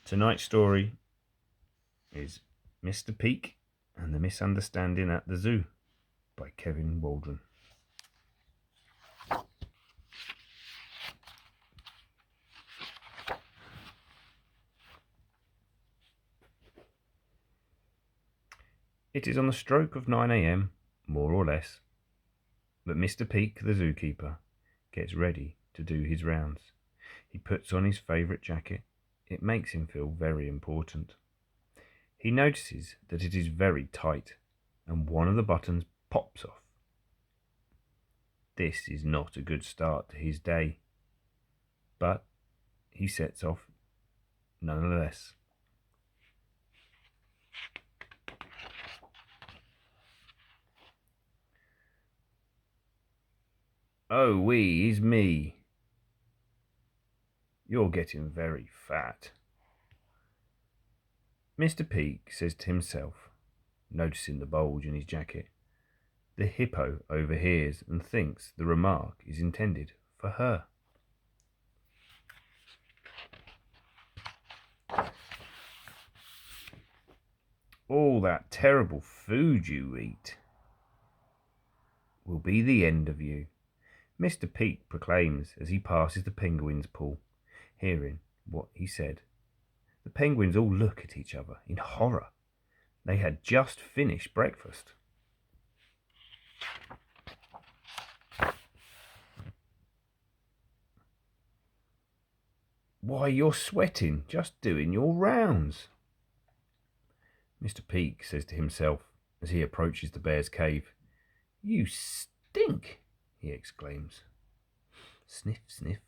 Tonight's story is Mr. Peak and the Misunderstanding at the Zoo by Kevin Waldron. It is on the stroke of 9 a.m, more or less, that Mr. Peak, the zookeeper, gets ready to do his rounds. He puts on his favourite jacket. It makes him feel very important. He notices that it is very tight, and one of the buttons pops off. This is not a good start to his day, but he sets off nonetheless. Oh, wee, is me. You're getting very fat. Mr. Peak says to himself, noticing the bulge in his jacket. The hippo overhears and thinks the remark is intended for her. All that terrible food you eat will be the end of you, Mr. Peak proclaims as he passes the penguins' pool. Hearing what he said, the penguins all look at each other in horror. They had just finished breakfast. Why, you're sweating just doing your rounds, Mr. Peak says to himself as he approaches the bear's cave. You stink, he exclaims. Sniff, sniff,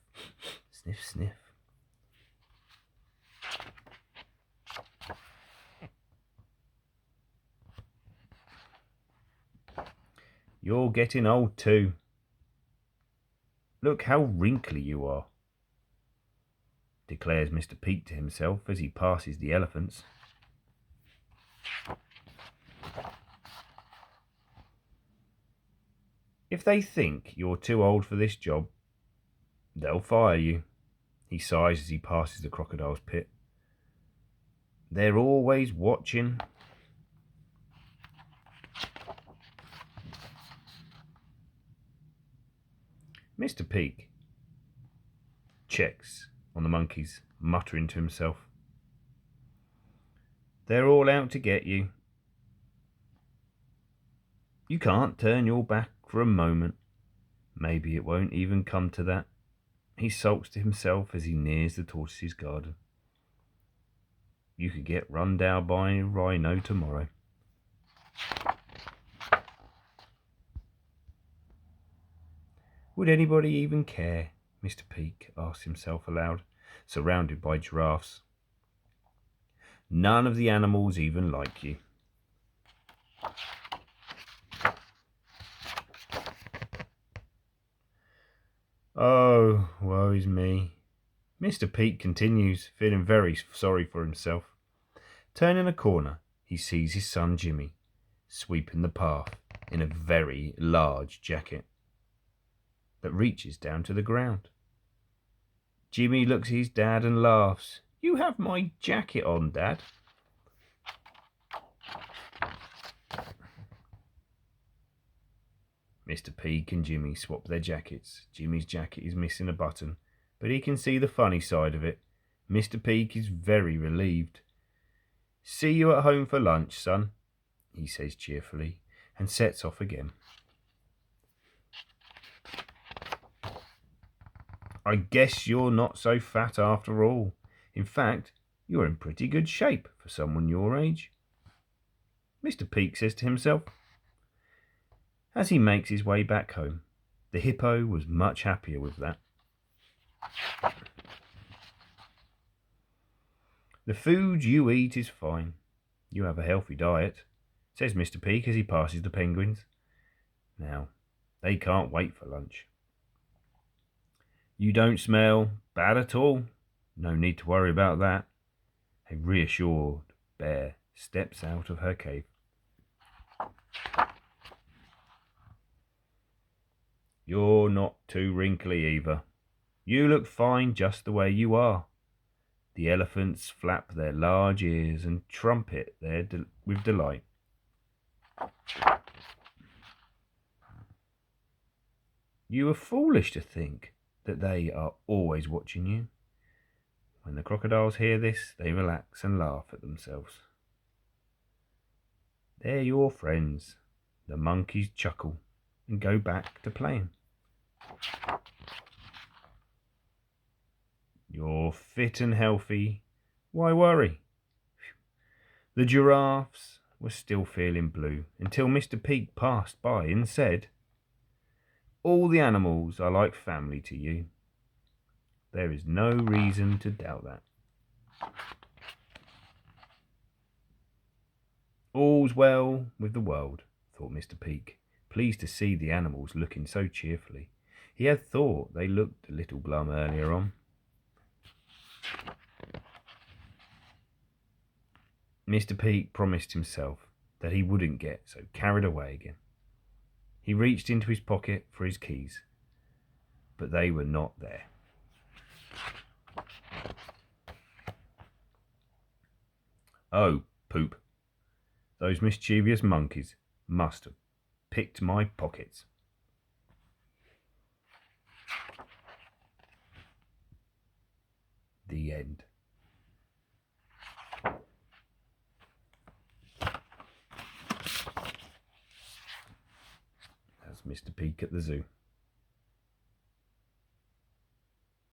sniff, sniff. You're getting old too. Look how wrinkly you are, declares Mr. Peak to himself as he passes the elephants. If they think you're too old for this job, they'll fire you, he sighs as he passes the crocodile's pit. They're always watching. Mr. Peak checks on the monkeys, muttering to himself. They're all out to get you. You can't turn your back for a moment. Maybe it won't even come to that, he sulks to himself as he nears the tortoise's garden. You could get run down by a rhino tomorrow. Would anybody even care? Mr. Peak asks himself aloud, surrounded by giraffes. None of the animals even like you. Oh, woe is me. Mr. Peak continues, feeling very sorry for himself. Turning a corner, he sees his son Jimmy sweeping the path in a very large jacket that reaches down to the ground. Jimmy looks at his dad and laughs. You have my jacket on, Dad. Mr. Peak and Jimmy swap their jackets. Jimmy's jacket is missing a button, but he can see the funny side of it. Mr. Peak is very relieved. See you at home for lunch, son, he says cheerfully, and sets off again. I guess you're not so fat after all. In fact, you're in pretty good shape for someone your age, Mr. Peak says to himself. As he makes his way back home, the hippo was much happier with that. The food you eat is fine. You have a healthy diet, says Mr. Peak as he passes the penguins. Now, they can't wait for lunch. You don't smell bad at all. No need to worry about that. A reassured bear steps out of her cave. You're not too wrinkly either. You look fine just the way you are. The elephants flap their large ears and trumpet with delight. You are foolish to think that they are always watching you. When the crocodiles hear this, they relax and laugh at themselves. They're your friends. The monkeys chuckle and go back to playing. You're fit and healthy. Why worry? The giraffes were still feeling blue until Mr. Peak passed by and said, "All the animals are like family to you. There is no reason to doubt that." All's well with the world, thought Mr. Peak, pleased to see the animals looking so cheerfully. He had thought they looked a little glum earlier on. Mr. Peak promised himself that he wouldn't get so carried away again. He reached into his pocket for his keys, but they were not there. Oh, poop. Those mischievous monkeys must have picked my pockets. The end. That's Mr. Peak at the zoo.